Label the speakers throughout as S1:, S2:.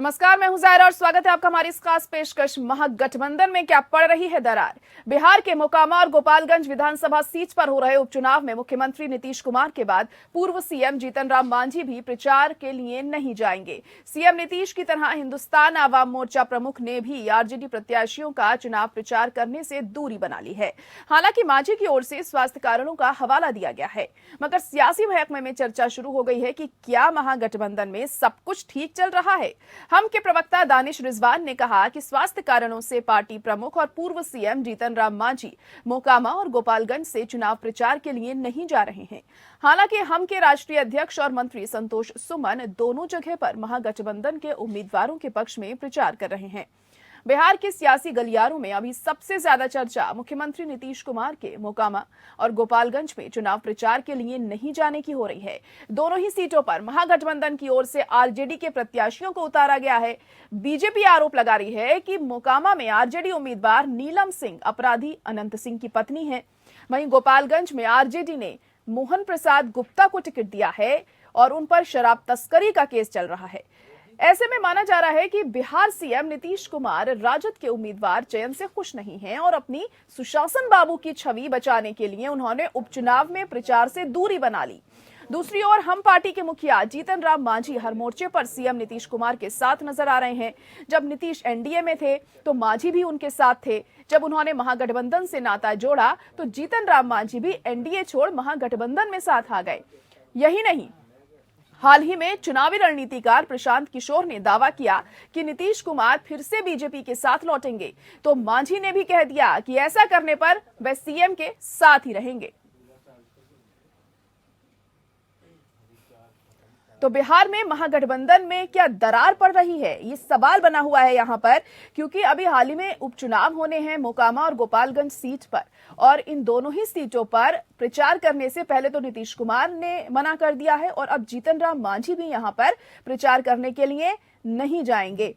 S1: नमस्कार, मैं हूं ज़ायरा और स्वागत है आपका हमारी इस खास पेशकश। महागठबंधन में क्या पड़ रही है दरार। बिहार के मोकामा और गोपालगंज विधानसभा सीट पर हो रहे उपचुनाव में मुख्यमंत्री नीतीश कुमार के बाद पूर्व सीएम जीतन राम मांझी भी प्रचार के लिए नहीं जाएंगे। सीएम नीतीश की तरह हिंदुस्तान आवाम मोर्चा प्रमुख ने भी आरजेडी प्रत्याशियों का चुनाव प्रचार करने से दूरी बना ली है। हालांकि मांझी की ओर से स्वास्थ्य कारणों का हवाला दिया गया है, मगर सियासी महकमे में चर्चा शुरू हो गई है कि क्या महागठबंधन में सब कुछ ठीक चल रहा है। हम के प्रवक्ता दानिश रिजवान ने कहा कि स्वास्थ्य कारणों से पार्टी प्रमुख और पूर्व सीएम जीतन राम मांझी मोकामा और गोपालगंज से चुनाव प्रचार के लिए नहीं जा रहे हैं। हालांकि हम के राष्ट्रीय अध्यक्ष और मंत्री संतोष सुमन दोनों जगह पर महागठबंधन के उम्मीदवारों के पक्ष में प्रचार कर रहे हैं। बिहार के सियासी गलियारों में अभी सबसे ज्यादा चर्चा मुख्यमंत्री नीतीश कुमार के मोकामा और गोपालगंज में चुनाव प्रचार के लिए नहीं जाने की हो रही है। दोनों ही सीटों पर महागठबंधन की ओर से आरजेडी के प्रत्याशियों को उतारा गया है। बीजेपी आरोप लगा रही है कि मोकामा में आरजेडी उम्मीदवार नीलम सिंह अपराधी अनंत सिंह की पत्नी है। वहीं गोपालगंज में आरजेडी ने मोहन प्रसाद गुप्ता को टिकट दिया है और उन पर शराब तस्करी का केस चल रहा है। ऐसे में माना जा रहा है कि बिहार सीएम नीतीश कुमार राजद के उम्मीदवार चयन से खुश नहीं हैं और अपनी सुशासन बाबू की छवि बचाने के लिए उन्होंने उपचुनाव में प्रचार से दूरी बना ली। दूसरी ओर हम पार्टी के मुखिया जीतन राम मांझी हर मोर्चे पर सीएम नीतीश कुमार के साथ नजर आ रहे हैं। जब नीतीश एनडीए में थे तो मांझी भी उनके साथ थे। जब उन्होंने महागठबंधन से नाता जोड़ा तो जीतन राम मांझी भी एनडीए छोड़ महागठबंधन में साथ आ गए। यही नहीं, हाल ही में चुनावी रणनीतिकार प्रशांत किशोर ने दावा किया कि नीतीश कुमार फिर से बीजेपी के साथ लौटेंगे, तो मांझी ने भी कह दिया कि ऐसा करने पर वे सीएम के साथ ही रहेंगे। तो बिहार में महागठबंधन में क्या दरार पड़ रही है, ये सवाल बना हुआ है यहाँ पर, क्योंकि अभी हाल ही में उपचुनाव होने हैं मोकामा और गोपालगंज सीट पर और इन दोनों ही सीटों पर प्रचार करने से पहले तो नीतीश कुमार ने मना कर दिया है और अब जीतन राम मांझी भी यहाँ पर प्रचार करने के लिए नहीं जाएंगे।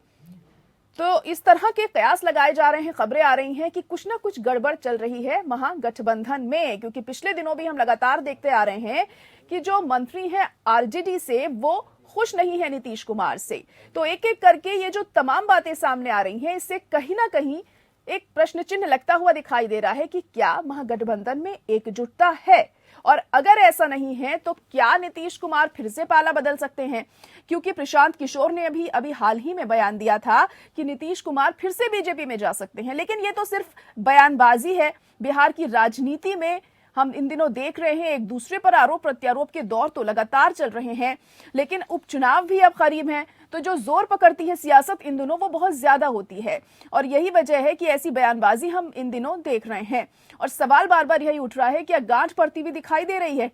S1: तो इस तरह के कयास लगाए जा रहे हैं, खबरें आ रही हैं कि कुछ ना कुछ गड़बड़ चल रही है महागठबंधन में, क्योंकि पिछले दिनों भी हम लगातार देखते आ रहे हैं कि जो मंत्री हैं आरजेडी से वो खुश नहीं है नीतीश कुमार से। तो एक एक करके ये जो तमाम बातें सामने आ रही हैं, इससे कहीं ना कहीं एक प्रश्न चिन्ह लगता हुआ दिखाई दे रहा है कि क्या महागठबंधन में एकजुटता है, और अगर ऐसा नहीं है तो क्या नीतीश कुमार फिर से पाला बदल सकते हैं। क्योंकि प्रशांत किशोर ने अभी हाल ही में बयान दिया था कि नीतीश कुमार फिर से बीजेपी में जा सकते हैं, लेकिन ये तो सिर्फ बयानबाजी है। बिहार की राजनीति में हम इन दिनों देख रहे हैं एक दूसरे पर आरोप प्रत्यारोप के दौर तो लगातार चल रहे हैं, लेकिन उपचुनाव भी अब करीब हैं, तो जो जोर पकड़ती है सियासत इन दिनों वो बहुत ज्यादा होती है और यही वजह है कि ऐसी बयानबाजी हम इन दिनों देख रहे हैं। और सवाल बार बार यही उठ रहा है कि गांठ पड़ती हुई दिखाई दे रही है।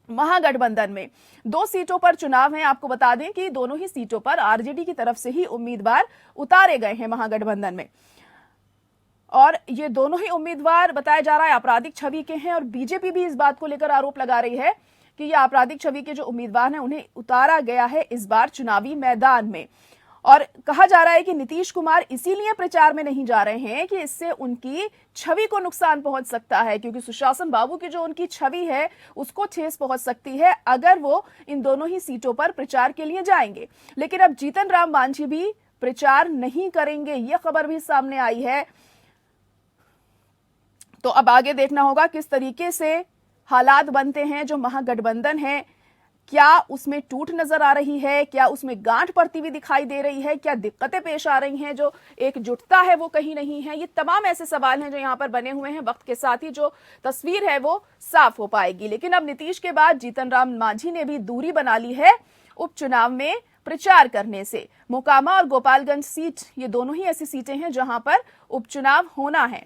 S1: महागठबंधन में 2 सीटों पर चुनाव है। आपको बता दें कि दोनों ही सीटों पर आरजेडी की तरफ से ही उम्मीदवार उतारे गए हैं महागठबंधन में, और ये दोनों ही उम्मीदवार बताया जा रहा है आपराधिक छवि के हैं और बीजेपी भी इस बात को लेकर आरोप लगा रही है कि ये आपराधिक छवि के जो उम्मीदवार हैं उन्हें उतारा गया है इस बार चुनावी मैदान में। और कहा जा रहा है कि नीतीश कुमार इसीलिए प्रचार में नहीं जा रहे हैं कि इससे उनकी छवि को नुकसान पहुंच सकता है, क्योंकि सुशासन बाबू की जो उनकी छवि है उसको ठेस पहुंच सकती है अगर वो इन दोनों ही सीटों पर प्रचार के लिए जाएंगे। लेकिन अब जीतन राम मांझी भी प्रचार नहीं करेंगे, यह खबर भी सामने आई है। तो अब आगे देखना होगा किस तरीके से हालात बनते हैं। जो महागठबंधन है क्या उसमें टूट नजर आ रही है, क्या उसमें गांठ पड़ती हुई दिखाई दे रही है, क्या दिक्कतें पेश आ रही हैं, जो एकजुटता है वो कहीं नहीं है। ये तमाम ऐसे सवाल हैं जो यहाँ पर बने हुए हैं। वक्त के साथ ही जो तस्वीर है वो साफ हो पाएगी। लेकिन अब नीतीश के बाद जीतन राम मांझी ने भी दूरी बना ली है उपचुनाव में प्रचार करने से। मोकामा और गोपालगंज सीट ये दोनों ही ऐसी सीटें हैं जहां पर उपचुनाव होना है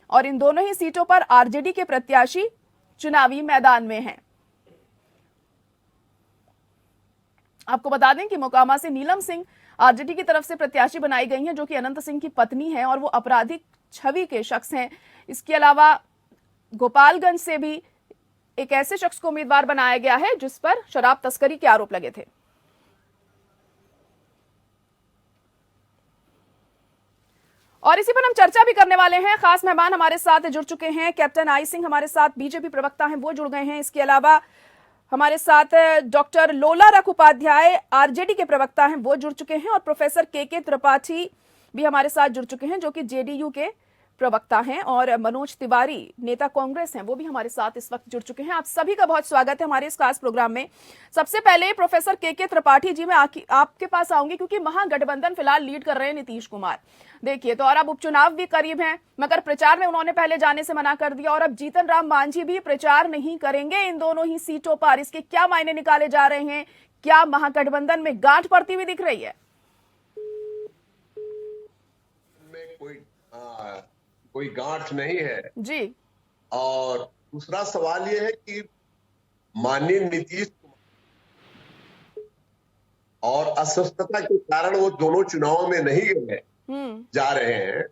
S1: और इन दोनों ही सीटों पर आरजेडी के प्रत्याशी चुनावी मैदान में हैं। आपको बता दें कि मोकामा से नीलम सिंह आरजेडी की तरफ से प्रत्याशी बनाई गई हैं, जो कि अनंत सिंह की पत्नी है और वो आपराधिक छवि के शख्स हैं। इसके अलावा गोपालगंज से भी एक ऐसे शख्स को उम्मीदवार बनाया गया है जिस पर शराब तस्करी के आरोप लगे थे। और इसी पर हम चर्चा भी करने वाले हैं। खास मेहमान हमारे साथ जुड़ चुके हैं, कैप्टन आई सिंह हमारे साथ बीजेपी प्रवक्ता हैं, वो जुड़ गए हैं। इसके अलावा हमारे साथ डॉक्टर लोला रख उपाध्याय आरजेडी के प्रवक्ता हैं, वो जुड़ चुके हैं, और प्रोफेसर के त्रिपाठी भी हमारे साथ जुड़ चुके हैं जो कि जेडीयू के प्रवक्ता हैं, और मनोज तिवारी नेता कांग्रेस हैं, वो भी हमारे साथ इस वक्त जुड़ चुके हैं। आप सभी का बहुत स्वागत है हमारे इस खास प्रोग्राम में। सबसे पहले प्रोफेसर के त्रिपाठी जी, मैं आपके पास आऊंगी क्योंकि महागठबंधन फिलहाल लीड कर रहे हैं नीतीश कुमार, देखिए तो, और अब उपचुनाव भी करीब हैं, मगर प्रचार में उन्होंने पहले जाने से मना कर दिया, और अब जीतन राम मांझी भी प्रचार नहीं करेंगे इन दोनों ही सीटों पर। इसके क्या मायने निकाले जा रहे हैं? क्या महागठबंधन में गांठ पड़ती हुई दिख रही है?
S2: कोई गांठ नहीं है
S1: जी।
S2: और दूसरा सवाल यह है कि माननीय नीतीश कुमार और अस्वस्थता के कारण वो दोनों चुनावों में नहीं गए जा रहे हैं,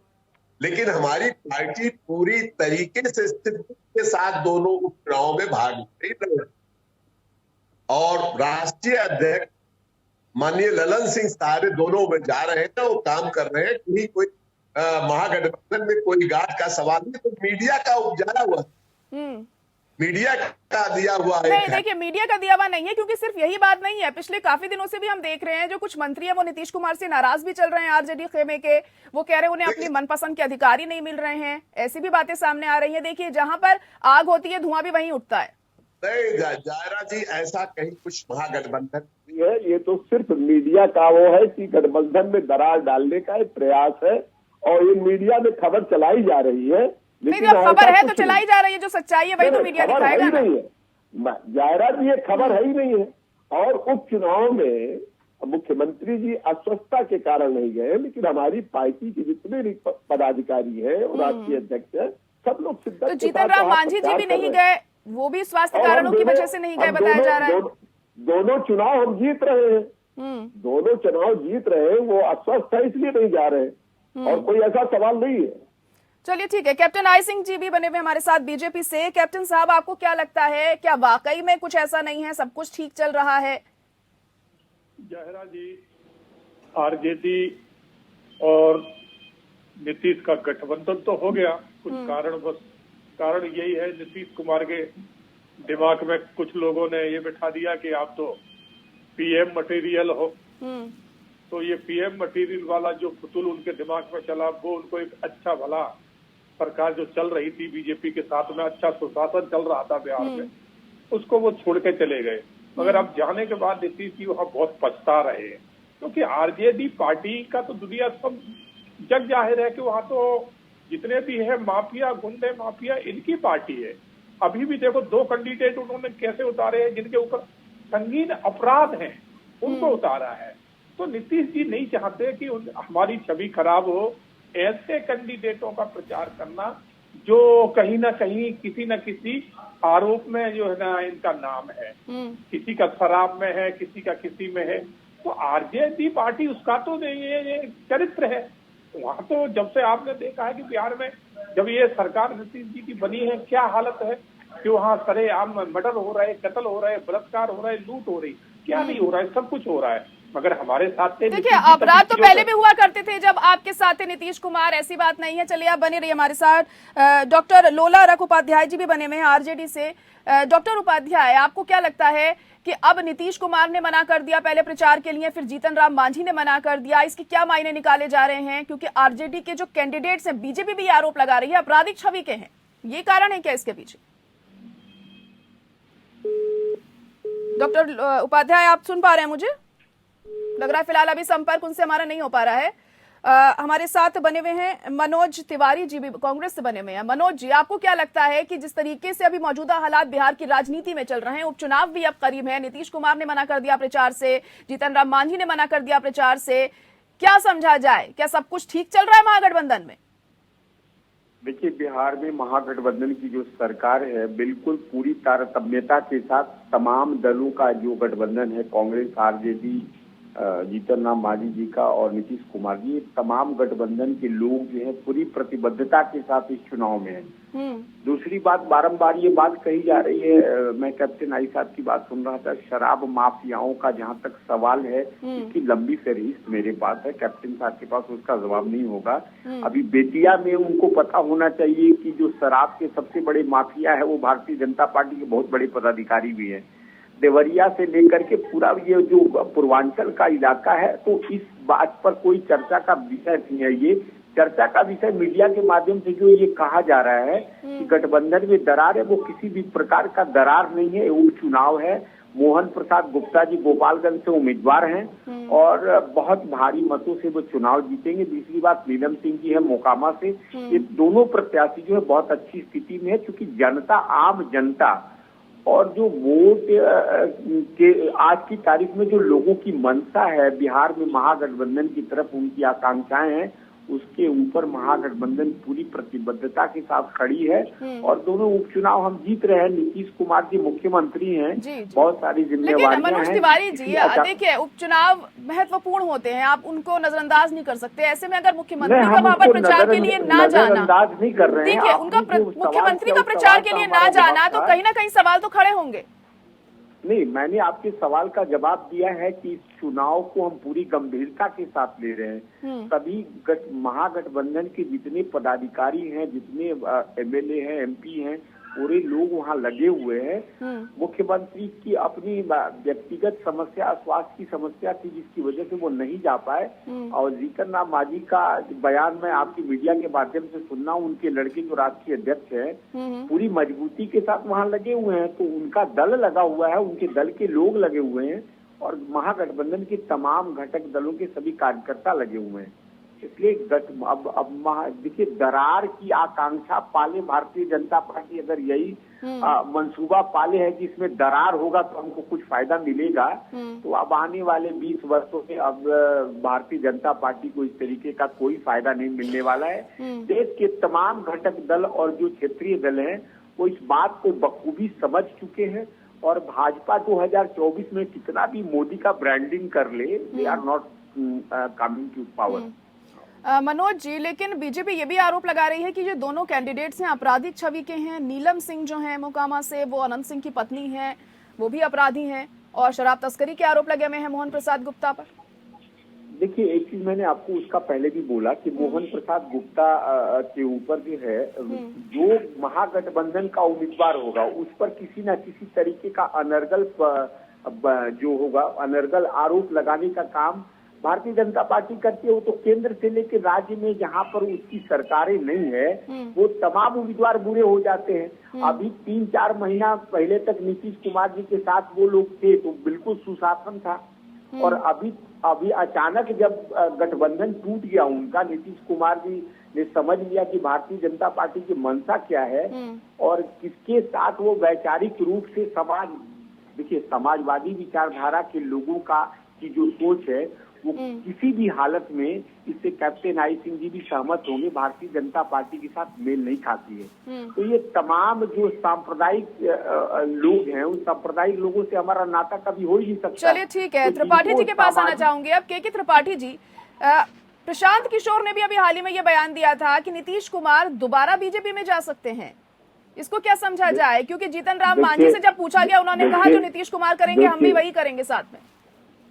S2: लेकिन हमारी पार्टी पूरी तरीके से स्थिति के साथ दोनों उपचुनावों में भाग नहीं रही, और राष्ट्रीय अध्यक्ष माननीय ललन सिंह सारे दोनों में जा रहे हैं, वो काम कर रहे हैं। कहीं कोई महागठबंधन में कोई गांठ का सवाल नहीं, तो मीडिया का उपजाया हुआ, मीडिया का दिया हुआ है।
S1: नहीं, देखिए मीडिया का दिया हुआ नहीं है, क्योंकि सिर्फ यही बात नहीं है, पिछले काफी दिनों से भी हम देख रहे हैं जो कुछ मंत्री हैं वो नीतीश कुमार से नाराज भी चल रहे हैं आरजेडी खेमे के। वो कह रहे हैं उन्हें अपनी मनपसंद के अधिकारी नहीं मिल रहे हैं, ऐसी भी बातें सामने आ रही है। देखिए जहां पर आग होती है धुआं भी वहीं उठता है।
S2: नहीं जायरा जी, ऐसा कहीं कुछ महागठबंधन
S3: है, ये तो सिर्फ मीडिया का वो है कि गठबंधन में दरार डालने का एक प्रयास है, और ये मीडिया में खबर चलाई जा रही है।
S1: लेकिन जब खबर है तो चलाई जा रही है, जो सच्चाई है वही तो मीडिया दिखाएगा ना।
S3: जायरा जी, ये खबर है ही नहीं है। और उपचुनाव में मुख्यमंत्री जी अस्वस्थता के कारण नहीं गए, लेकिन हमारी पार्टी के जितने भी पदाधिकारी हैं और राष्ट्रीय अध्यक्ष हैं, सब लोग
S1: तो जीतन राम मांझी जी भी नहीं गए, वो भी स्वास्थ्य कारणों की वजह से नहीं गए बताया जा रहा है।
S3: दोनों चुनाव हम जीत रहे हैं, दोनों चुनाव जीत रहे हैं, वो अस्वस्थ है इसलिए नहीं जा रहे, और कोई ऐसा सवाल नहीं है।
S1: चलिए ठीक है, कैप्टन आई सिंह जी भी बने हुए हमारे साथ बीजेपी से। कैप्टन साहब, आपको क्या लगता है, क्या वाकई में कुछ ऐसा नहीं है, सब कुछ ठीक चल रहा है?
S4: जहरा जी, आरजेडी और नीतीश का गठबंधन तो हो गया कुछ कारण यही है, नीतीश कुमार के दिमाग में कुछ लोगों ने ये बिठा दिया कि आप तो पीएम मटेरियल हो। तो ये पीएम मटेरियल वाला जो फुतूल उनके दिमाग में चला, वो उनको एक अच्छा भला सरकार जो चल रही थी बीजेपी के साथ में, अच्छा सुशासन चल रहा था बिहार में, उसको वो छोड़ के चले गए। मगर अब जाने के बाद नीतीश जी वहाँ बहुत पछता रहे हैं, क्योंकि आरजेडी पार्टी का तो दुनिया सब जग जाहिर है कि वहाँ तो जितने भी है माफिया, गुंडे माफिया, इनकी पार्टी है। अभी भी देखो 2 कैंडिडेट उन्होंने कैसे उतारे हैं जिनके ऊपर संगीन अपराध हैं, उनको उतारा है। तो नीतीश जी नहीं चाहते कि हमारी छवि खराब हो, ऐसे कैंडिडेटों का प्रचार करना जो कहीं ना कहीं किसी न किसी आरोप में जो है ना इनका नाम है, किसी का शराब में है, किसी का किसी में है। तो आरजेडी पार्टी उसका तो ये चरित्र है। वहाँ तो जब से आपने देखा है कि बिहार में जब ये सरकार नीतीश जी की बनी है, क्या हालत है कि वहाँ सरेआम मर्डर हो रहे, कत्ल हो रहे, बलात्कार हो रहे, लूट हो रही, क्या नहीं हो रहा है, सब कुछ हो रहा है। मगर हमारे साथ
S1: देखिए अपराध तो पहले भी हुआ करते थे जब आपके साथ थे नीतीश कुमार, ऐसी बात नहीं है। चलिए आप बने रहिए हमारे साथ। डॉक्टर लोला रख उपाध्याय जी भी बने हुए हैं आरजेडी से। डॉक्टर उपाध्याय, आपको क्या लगता है कि अब नीतीश कुमार ने मना कर दिया पहले प्रचार के लिए, फिर जीतन राम मांझी ने मना कर दिया, इसके क्या मायने निकाले जा रहे हैं? क्योंकि आरजेडी के जो कैंडिडेट्स हैं, बीजेपी भी आरोप लगा रही है आपराधिक छवि के हैं, ये कारण है क्या इसके पीछे? डॉक्टर उपाध्याय, आप सुन पा रहे हैं मुझे? लग रहा है फिलहाल अभी संपर्क उनसे हमारा नहीं हो पा रहा है। हमारे साथ बने हुए हैं मनोज तिवारी जी भी कांग्रेस से बने हुए हैं। मनोज जी, आपको क्या लगता है कि जिस तरीके से अभी मौजूदा हालात बिहार की राजनीति में चल रहे हैं, उपचुनाव भी अब करीब है, नीतीश कुमार ने मना कर दिया प्रचार से, जीतन राम मांझी ने मना कर दिया प्रचार से, क्या समझा जाए? क्या सब कुछ ठीक चल रहा है महागठबंधन में?
S3: देखिए, बिहार में महागठबंधन की जो सरकार है, बिल्कुल पूरी तारतम्यता के साथ तमाम दलों का जो गठबंधन है, कांग्रेस, आरजेडी, जीतन राम मांझी जी का और नीतीश कुमार जी, तमाम गठबंधन के लोग जो है पूरी प्रतिबद्धता के साथ इस चुनाव में है। दूसरी बात, बारंबार ये बात कही जा रही है, मैं कैप्टन आई साहब की बात सुन रहा था, शराब माफियाओं का जहां तक सवाल है, इसकी लंबी फहरिस्त मेरे पास है, कैप्टन साहब के पास उसका जवाब नहीं होगा। अभी बेतिया में उनको पता होना चाहिए कि जो शराब के सबसे बड़े माफिया है वो भारतीय जनता पार्टी के बहुत बड़े पदाधिकारी भी है। देवरिया से लेकर के पूरा ये जो पूर्वांचल का इलाका है, तो इस बात पर कोई चर्चा का विषय नहीं है। ये चर्चा का विषय मीडिया के माध्यम से जो ये कहा जा रहा है कि गठबंधन में दरार है, वो किसी भी प्रकार का दरार नहीं है। उपचुनाव है, मोहन प्रसाद गुप्ता जी गोपालगंज से उम्मीदवार हैं और बहुत भारी मतों से वो चुनाव जीतेंगे। दूसरी बात, नीलम सिंह जी है मोकामा से। ये दोनों प्रत्याशी जो है बहुत अच्छी स्थिति में है, क्योंकि जनता, आम जनता और जो वोट के आज की तारीख में जो लोगों की मंशा है बिहार में महागठबंधन की तरफ, उनकी आकांक्षाएं हैं, उसके ऊपर महागठबंधन पूरी प्रतिबद्धता के साथ खड़ी है और दोनों उपचुनाव हम जीत रहे हैं। नीतीश कुमार जी मुख्यमंत्री हैं, बहुत सारी जिम्मेवारियां हैं।
S1: मनोज तिवारी जी, देखिए उपचुनाव महत्वपूर्ण होते हैं, आप उनको नजरअंदाज नहीं कर सकते। ऐसे में अगर मुख्यमंत्री का वहाँ पर प्रचार के लिए ना जाना,
S3: नजरअंदाज नहीं कर रहे हैं,
S1: देखिए उनका मुख्यमंत्री का प्रचार के लिए ना जाना, तो कहीं ना कहीं सवाल तो खड़े होंगे।
S3: नहीं, मैंने आपके सवाल का जवाब दिया है कि इस चुनाव को हम पूरी गंभीरता के साथ ले रहे हैं। सभी महागठबंधन के जितने पदाधिकारी हैं, जितने एमएलए हैं, एमपी हैं, पूरे लोग वहाँ लगे हुए हैं। मुख्यमंत्री की अपनी व्यक्तिगत समस्या, स्वास्थ्य की समस्या थी, जिसकी वजह से वो नहीं जा पाए। और जीतन राम मांझी का बयान मैं आपकी मीडिया के माध्यम से सुनना हूँ, उनके लड़के जो राष्ट्रीय अध्यक्ष हैं पूरी मजबूती के साथ वहाँ लगे हुए हैं, तो उनका दल लगा हुआ है, उनके दल के लोग लगे हुए हैं और महागठबंधन के तमाम घटक दलों के सभी कार्यकर्ता लगे हुए हैं। इसलिए अब देखिए, दरार की आकांक्षा पाले भारतीय जनता पार्टी, अगर यही मंसूबा पाले है कि इसमें दरार होगा तो हमको कुछ फायदा मिलेगा, तो अब आने वाले 20 वर्षों में अब भारतीय जनता पार्टी को इस तरीके का कोई फायदा नहीं मिलने वाला है। देश के तमाम घटक दल और जो क्षेत्रीय दल हैं वो इस बात को बखूबी समझ चुके हैं और भाजपा 2024 में कितना भी मोदी का ब्रांडिंग कर ले, they are not coming to power.
S1: Manoj ji, लेकिन बीजेपी ये भी आरोप लगा रही है कि जो दोनों कैंडिडेट्स हैं आपराधिक छवि के हैं। नीलम सिंह जो हैं मोकामा से, वो अनंत सिंह की पत्नी हैं, वो भी अपराधी हैं और शराब तस्करी के आरोप लगे हुए हैं मोहन प्रसाद गुप्ता पर।
S3: देखिए, एक चीज मैंने आपको उसका पहले भी बोला कि मोहन प्रसाद गुप्ता के ऊपर जो है, जो महागठबंधन का उम्मीदवार होगा उस पर किसी न किसी तरीके का अनर्गल जो होगा, अनर्गल आरोप लगाने का काम भारतीय जनता पार्टी करती है। वो तो केंद्र से लेकर राज्य में जहां पर उसकी सरकारें नहीं है, वो तमाम उम्मीदवार बुरे हो जाते हैं। अभी 3-4 महीना पहले तक नीतीश कुमार जी के साथ वो लोग थे तो बिल्कुल सुशासन था, और अभी अचानक जब गठबंधन टूट गया उनका, नीतीश कुमार जी ने समझ लिया कि भारतीय जनता पार्टी की मंशा क्या है और किसके साथ वो वैचारिक रूप से देखिए समाजवादी विचारधारा के लोगों की जो सोच है वो किसी भी हालत में, इससे कैप्टन आई सिंह जी भी सहमत होंगे, भारतीय जनता पार्टी के साथ मेल नहीं खाती है। तो ये तमाम जो सांप्रदायिक लोग हैं, उन सांप्रदायिक लोगों से हमारा नाता कभी हो ही नहीं सकता।
S1: चलिए ठीक है, त्रिपाठी जी के पास आना चाहूंगी अब। के त्रिपाठी जी, प्रशांत किशोर ने भी अभी हाल ही में ये बयान दिया था कि नीतीश कुमार दोबारा बीजेपी में जा सकते हैं। इसको क्या समझा जाए? क्योंकि जीतन राम मांझी से जब पूछा गया, उन्होंने कहा जो नीतीश कुमार करेंगे हम भी वही करेंगे साथ में।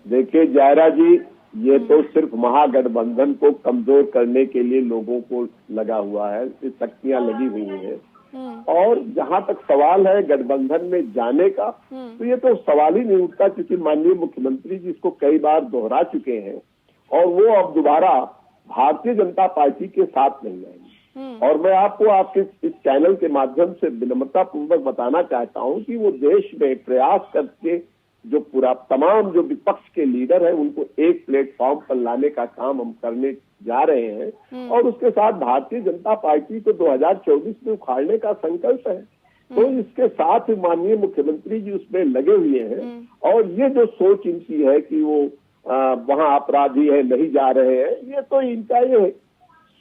S5: देखिए जायरा जी, ये तो सिर्फ महागठबंधन को कमजोर करने के लिए लोगों को लगा हुआ है, शक्तियां लगी हुई हैं। और जहां तक सवाल है गठबंधन में जाने का, तो ये तो सवाल ही नहीं उठता, क्योंकि माननीय मुख्यमंत्री जी इसको कई बार दोहरा चुके हैं और वो अब दोबारा भारतीय जनता पार्टी के साथ नहीं आएंगे। और मैं आपको आपके इस चैनल के माध्यम से विनम्रता पूर्वक बताना चाहता हूं कि वो देश में प्रयास करके जो पूरा तमाम जो विपक्ष के लीडर हैं उनको एक प्लेटफॉर्म पर लाने का काम हम करने जा रहे हैं और उसके साथ भारतीय जनता पार्टी को 2024 में उखाड़ने का संकल्प है। तो इसके साथ माननीय मुख्यमंत्री जी उसमें लगे हुए हैं और ये जो सोच इनकी है कि वो वहां अपराधी है, नहीं जा रहे हैं, ये तो इनका ये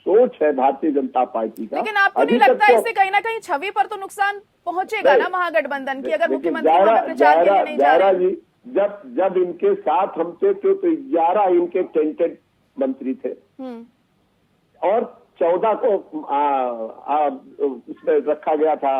S5: सोच है भारतीय जनता पार्टी का।
S1: लेकिन आपको नहीं लगता इससे कहीं ना कहीं छवि पर तो नुकसान पहुंचेगा ना महागठबंधन की, अगर मुख्यमंत्री प्रचार के लिए नहीं जा रहे?
S5: जी, जब इनके साथ हम थे तो 11 इनके टेंटेड मंत्री थे और 14 को उसमें रखा गया था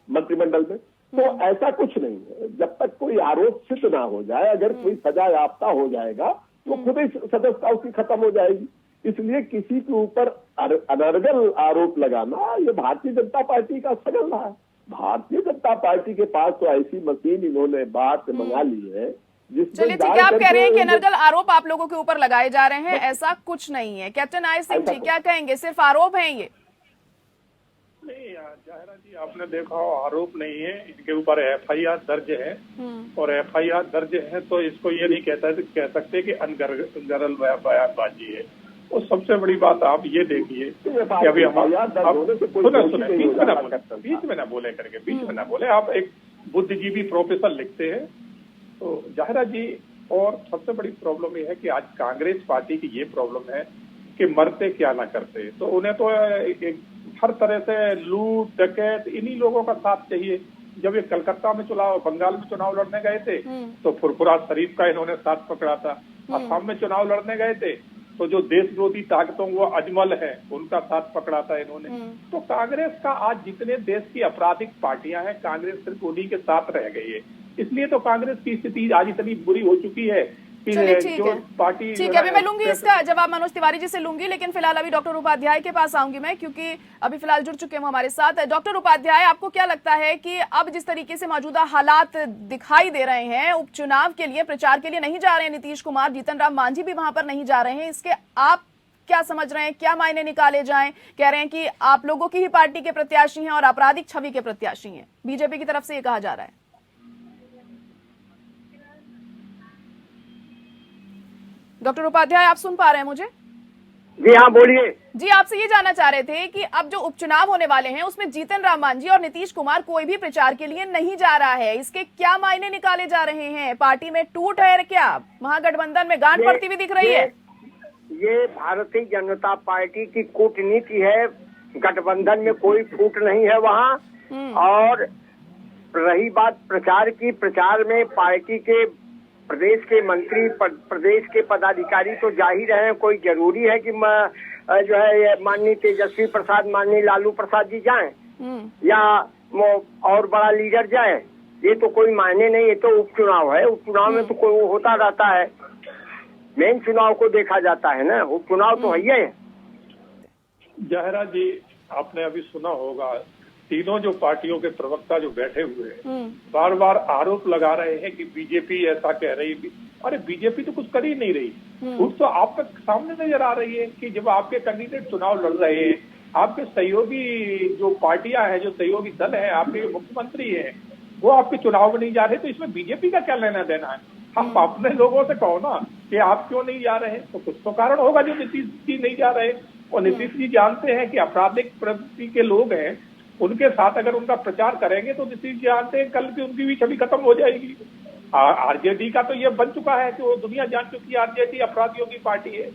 S5: मंत्रिमंडल में। तो ऐसा कुछ नहीं है, जब तक कोई आरोप सिद्ध ना हो जाए, अगर कोई सजा याफ्ता हो जाएगा तो खुद ही सदस्यता उसकी खत्म हो जाएगी। इसलिए किसी के ऊपर अनर्गल आरोप लगाना ये भारतीय जनता पार्टी का सगल रहा है। भारतीय जनता पार्टी के पास तो ऐसी मशीन इन्होंने बाहर से मंगा ली है जिसमें
S1: चलिए ठीक है, आप कह रहे हैं कि अनर्गल आरोप आप लोगों के ऊपर लगाए जा रहे हैं, ऐसा कुछ नहीं है। कैप्टन आई सिंह जी क्या कहेंगे, सिर्फ आरोप हैं ये?
S4: नहीं जाहिरा जी, आपने देखा हो आरोप नहीं है, इनके ऊपर एफआईआर दर्ज है और एफआईआर दर्ज है तो इसको ये नहीं कह सकते कि अनगरल बयानबाजी है। और सबसे बड़ी बात आप ये देखिए कि अभी हम बीच में ना बोले, आप एक बुद्धिजीवी प्रोफेसर लिखते हैं तो जाहिरा जी। और सबसे बड़ी प्रॉब्लम ये है कि आज कांग्रेस पार्टी की ये प्रॉब्लम है कि मरते क्या ना करते, तो उन्हें तो हर तरह से लूट डकैत इन्हीं लोगों का साथ चाहिए। जब ये कलकत्ता में बंगाल में चुनाव लड़ने गए थे तो फुरफुरात शरीफ का इन्होंने साथ पकड़ा था। असम में चुनाव लड़ने गए थे तो जो देश विरोधी ताकतों वो अजमल है उनका साथ पकड़ा था इन्होंने। तो कांग्रेस का आज जितने देश की आपराधिक पार्टियां हैं, कांग्रेस सिर्फ उन्हीं के साथ रह गई है। इसलिए तो कांग्रेस की स्थिति आज इतनी बुरी हो चुकी है कि जो पार्टी
S1: ठीक है, अभी मैं लूंगी इसका जवाब मनोज तिवारी जी से लूंगी, लेकिन फिलहाल अभी डॉक्टर उपाध्याय के पास आऊंगी मैं, क्योंकि अभी फिलहाल जुड़ चुके हैं हमारे साथ। डॉक्टर उपाध्याय, आपको क्या लगता है कि अब जिस तरीके से मौजूदा हालात दिखाई दे रहे हैं, उपचुनाव के लिए प्रचार के लिए नहीं जा रहे हैं नीतीश कुमार, जीतन राम मांझी भी वहां पर नहीं जा रहे हैं, इसके आप क्या समझ रहे हैं, क्या मायने निकाले जाएं? कह रहे हैं कि आप लोगों की ही पार्टी के प्रत्याशी हैं और आपराधिक छवि के प्रत्याशी हैं, बीजेपी की तरफ से ये कहा जा रहा है। डॉक्टर उपाध्याय, आप सुन पा रहे हैं मुझे?
S6: जी हाँ, बोलिए।
S1: जी, आपसे ये जानना चाह रहे थे कि अब जो उपचुनाव होने वाले हैं उसमें जीतन राम मांझी और नीतीश कुमार कोई भी प्रचार के लिए नहीं जा रहा है, इसके क्या मायने निकाले जा रहे हैं? पार्टी में टूट है क्या? महागठबंधन में गांठ पड़ती हुई दिख रही है?
S6: ये भारतीय जनता पार्टी की कूटनीति है, गठबंधन में कोई फूट नहीं है वहाँ। और रही बात प्रचार की, प्रचार में पार्टी के प्रदेश के मंत्री, प्रदेश के पदाधिकारी तो जा ही रहे हैं। कोई जरूरी है कि जो है माननीय तेजस्वी प्रसाद, माननीय लालू प्रसाद जी जाएं या और बड़ा लीडर जाए? ये तो कोई मायने नहीं। ये तो उपचुनाव है, उपचुनाव में तो कोई वो होता रहता है, मेन चुनाव को देखा जाता है ना, उपचुनाव तो है।
S4: जहरा जी, आपने अभी सुना होगा तीनों जो पार्टियों के प्रवक्ता जो बैठे हुए हैं बार बार आरोप लगा रहे हैं कि बीजेपी ऐसा कह रही है। अरे बीजेपी तो कुछ कर ही नहीं रही। खुद तो आपके सामने नजर आ रही है कि जब आपके कैंडिडेट चुनाव लड़ रहे हैं, आपके सहयोगी जो पार्टियां हैं, जो सहयोगी दल है, आपके मुख्यमंत्री हैं, वो आपके चुनाव में नहीं जा रहे, तो इसमें बीजेपी का क्या लेना देना है? आप अपने लोगों से कहो ना कि आप क्यों नहीं जा रहे, तो कुछ तो कारण होगा जो नीतीश जी नहीं जा रहे। और नीतीश जी जानते हैं कि आपराधिक प्रवृत्ति के लोग हैं, उनके साथ अगर उनका प्रचार करेंगे तो नीतीश जी जानते हैं कल की उनकी भी छवि खत्म हो जाएगी। आरजेडी का तो ये बन चुका है कि वो दुनिया जान चुकी है आरजेडी अपराधियों की पार्टी है,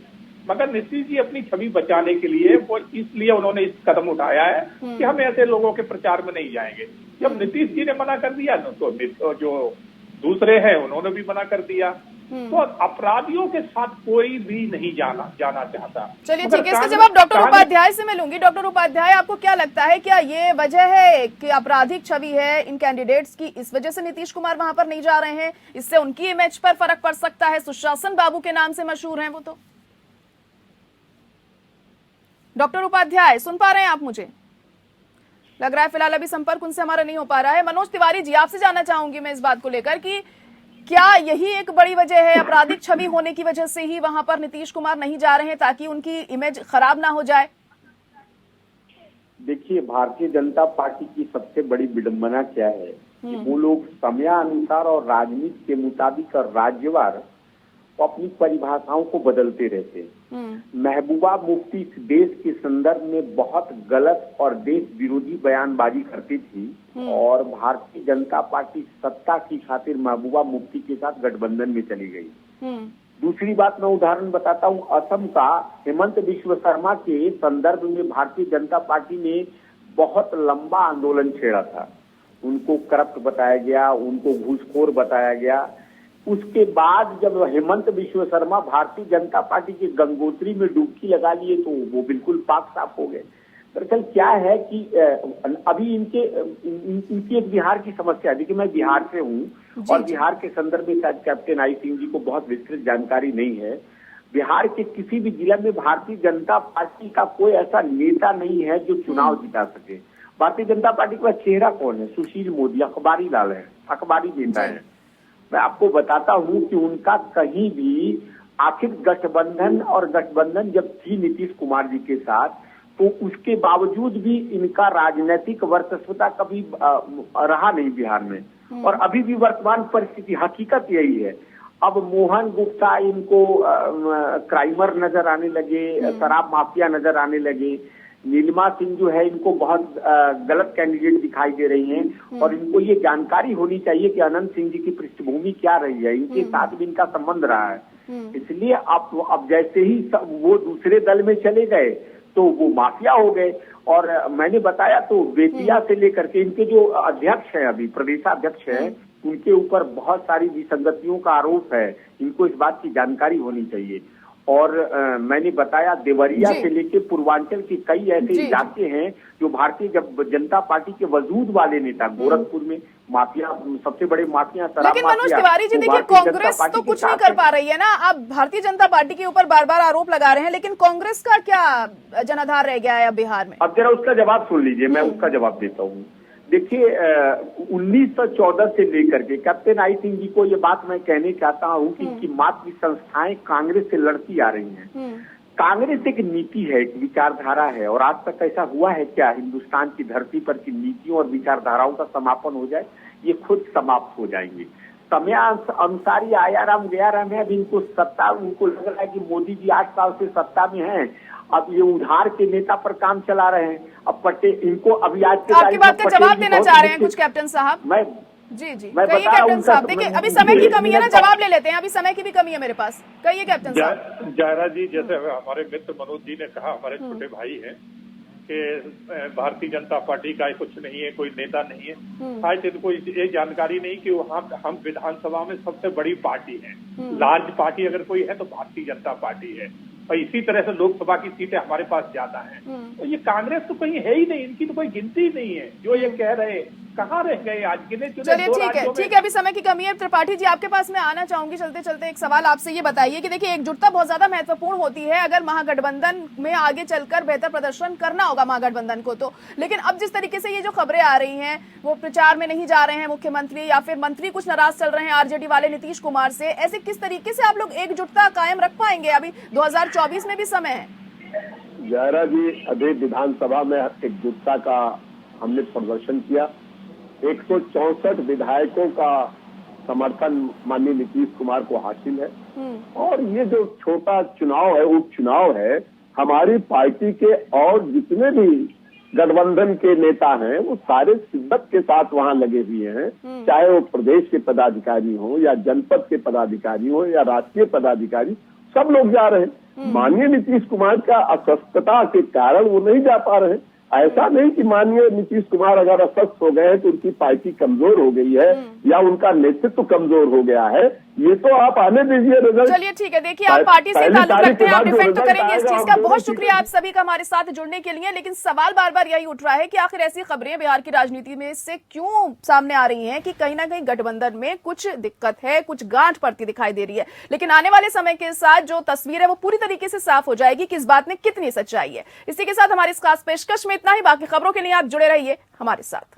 S4: मगर नीतीश जी अपनी छवि बचाने के लिए वो इसलिए उन्होंने इस कदम उठाया है कि हम ऐसे लोगों के प्रचार में नहीं जाएंगे। जब नीतीश जी ने मना कर दिया तो जो दूसरे हैं उन्होंने भी मना कर दिया, तो अपराधियों के साथ कोई भी नहीं जाना चाहता।
S1: चलिए ठीक है, इसका जवाब डॉक्टर उपाध्याय से मिलूंगी। डॉक्टर उपाध्याय, आपको क्या लगता है, क्या ये वजह है कि आपराधिक छवि है इन कैंडिडेट्स की, इस वजह से नीतीश कुमार वहां पर नहीं जा रहे हैं? इससे उनकी इमेज पर फर्क पड़ सकता है, सुशासन बाबू के नाम से मशहूर हैं वो तो। डॉक्टर उपाध्याय, सुन पा रहे हैं आप मुझे? लग रहा है फिलहाल अभी संपर्क उनसे हमारा नहीं हो पा रहा है। मनोज तिवारी जी, आपसे जानना चाहूंगी मैं इस बात को लेकर कि क्या यही एक बड़ी वजह है, आपराधिक छवि होने की वजह से ही वहां पर नीतीश कुमार नहीं जा रहे हैं ताकि उनकी इमेज खराब ना हो जाए?
S3: देखिए, भारतीय जनता पार्टी की सबसे बड़ी विडंबना क्या है कि वो लोग समयानुसार और राजनीति के मुताबिक और राज्यवार अपनी परिभाषाओं को बदलते रहते हैं। महबूबा मुफ्ती इस देश के संदर्भ में बहुत गलत और देश विरोधी बयानबाजी करती थी और भारतीय जनता पार्टी सत्ता की खातिर महबूबा मुफ्ती के साथ गठबंधन में चली गई। दूसरी बात, मैं उदाहरण बताता हूँ, असम का हेमंत बिश्व शर्मा के संदर्भ में भारतीय जनता पार्टी ने बहुत लंबा आंदोलन छेड़ा था। उनको करप्ट बताया गया, उनको घूसखोर बताया गया। उसके बाद जब हेमंत बिश्व शर्मा भारतीय जनता पार्टी के गंगोत्री में डुबकी लगा लिए तो वो बिल्कुल पाक साफ हो गए। दरअसल क्या है कि अभी इनकी एक बिहार की समस्या है। देखिए, मैं बिहार से हूँ और बिहार के संदर्भ में शायद कैप्टन आई सिंह जी को बहुत विस्तृत जानकारी नहीं है। बिहार के किसी भी जिला में भारतीय जनता पार्टी का कोई ऐसा नेता नहीं है जो चुनाव जिता सके। भारतीय जनता पार्टी का चेहरा कौन है? सुशील मोदी, अखबारी लाल है, अखबारी नेता है। मैं आपको बताता हूं कि उनका कहीं भी, आखिर गठबंधन और गठबंधन जब थी नीतीश कुमार जी के साथ, तो उसके बावजूद भी इनका राजनीतिक वर्चस्वता कभी रहा नहीं बिहार में। और अभी भी वर्तमान परिस्थिति, हकीकत यही है। अब मोहन गुप्ता इनको क्राइमर नजर आने लगे, शराब माफिया नजर आने लगे। नीलिमा सिंह जो है इनको बहुत गलत कैंडिडेट दिखाई दे रही हैं। और इनको ये जानकारी होनी चाहिए कि अनंत सिंह जी की पृष्ठभूमि क्या रही है, इनके साथ भी इनका संबंध रहा है। इसलिए अब जैसे ही वो दूसरे दल में चले गए तो वो माफिया हो गए। और मैंने बताया तो बेतिया से लेकर के इनके जो अध्यक्ष हैं, अभी प्रदेशाध्यक्ष हैं, उनके ऊपर बहुत सारी विसंगतियों का आरोप है। इनको इस बात की जानकारी होनी चाहिए। और मैंने बताया देवरिया से लेके पूर्वांचल के कई ऐसे इलाके हैं जो भारतीय जनता पार्टी के वजूद वाले नेता, गोरखपुर में माफिया, सबसे बड़े माफिया शराब
S1: लेकिन मनोज तिवारी जी देखिए, कांग्रेस तो कुछ नहीं कर पा रही है ना। आप भारतीय जनता पार्टी के ऊपर बार बार आरोप लगा रहे हैं, लेकिन कांग्रेस का क्या जनाधार रह गया है अब बिहार में?
S3: अब जरा उसका जवाब सुन लीजिए, मैं उसका जवाब देता हूँ। देखिए 1914 से लेकर के कैप्टन आई सिंह जी को ये बात मैं कहने चाहता हूँ कि इनकी मातृ संस्थाएं कांग्रेस से लड़ती आ रही हैं। कांग्रेस एक नीति है, एक विचारधारा है। और आज तक ऐसा हुआ है क्या हिंदुस्तान की धरती पर की नीतियों और विचारधाराओं का समापन हो जाए? ये खुद समाप्त हो जाएंगे। समय अनुसारी आया राम गया राम है। अब इनको सत्ता, उनको लग रहा है कि मोदी जी 8 साल से सत्ता में हैं, अब ये उधार के नेता पर काम चला रहे हैं। अब पटेल इनको अभी आज के
S1: आपकी बात का जवाब देना चाह रहे हैं कुछ कैप्टन साहब?
S3: मैं
S1: जी कहिए कैप्टन साहब। देखिए अभी समय की कमी है ना, जवाब ले लेते हैं, अभी समय की भी कमी है मेरे पास। कहिए कैप्टन साहब।
S4: जायरा जी, जैसे हमारे मित्र मनोज जी ने कहा, हमारे छोटे भाई हैं कि भारतीय जनता पार्टी का कुछ नहीं है, कोई नेता नहीं है। शायद इनको ये जानकारी नहीं कि वहाँ हम विधानसभा में सबसे बड़ी पार्टी है। लार्ज पार्टी अगर कोई है तो भारतीय जनता पार्टी है। और इसी तरह से लोकसभा की सीटें हमारे पास ज्यादा हैं। तो ये कांग्रेस तो कहीं है ही नहीं, इनकी तो कोई गिनती नहीं है। जो ये कह रहे कहाँ रह गए आज गिने चुने?
S1: चलिए ठीक है, अभी समय की कमी है। त्रिपाठी जी आपके पास मैं आना चाहूंगी चलते चलते। एक सवाल आपसे ये बताइए कि देखिए एकजुटता बहुत ज्यादा महत्वपूर्ण होती है अगर महागठबंधन में आगे चलकर बेहतर प्रदर्शन करना होगा महागठबंधन को तो। लेकिन अब जिस तरीके से ये जो खबरें आ रही हैं, वो प्रचार में नहीं जा रहे हैं मुख्यमंत्री, या फिर मंत्री कुछ नाराज चल रहे हैं आरजेडी वाले नीतीश कुमार से, ऐसे किस तरीके से आप लोग एकजुटता कायम रख पाएंगे? अभी 2024 में भी समय है।
S5: जायरा जी, अभी विधानसभा में एकजुटता का हमने प्रदर्शन किया। 164 विधायकों का समर्थन माननीय नीतीश कुमार को हासिल है। और ये जो छोटा चुनाव है, उपचुनाव है, हमारी पार्टी के और जितने भी गठबंधन के नेता हैं वो सारे शिद्दत के साथ वहाँ लगे हुए हैं। चाहे वो प्रदेश के पदाधिकारी हो या जनपद के पदाधिकारी हो या राष्ट्रीय पदाधिकारी, सब लोग जा रहे हैं। माननीय नीतीश कुमार का अस्वस्थता के कारण वो नहीं जा पा रहे हैं। ऐसा नहीं कि माननीय नीतीश कुमार अगर अस्वस्थ हो गए हैं तो उनकी पार्टी कमजोर हो गई है या उनका नेतृत्व कमजोर हो गया है। ये तो आप आने दीजिए रिजल्ट।
S1: चलिए ठीक है, देखिए आप पार्टी से ताल्लुक रखते हैं, आप डिफेंड तो करेंगे इस चीज का। बहुत शुक्रिया आप सभी का हमारे साथ जुड़ने के लिए। लेकिन सवाल बार बार यही उठ रहा है कि आखिर ऐसी खबरें बिहार की राजनीति में से क्यों सामने आ रही हैं कि कहीं ना कहीं गठबंधन में कुछ दिक्कत है, कुछ गांठ पड़ती दिखाई दे रही है। लेकिन आने वाले समय के साथ जो तस्वीर है वो पूरी तरीके से साफ हो जाएगी कि इस बात में कितनी सच्चाई है। इसी के साथ हमारी इस खास पेशकश में इतना ही। बाकी खबरों के लिए आप जुड़े रहिए हमारे साथ।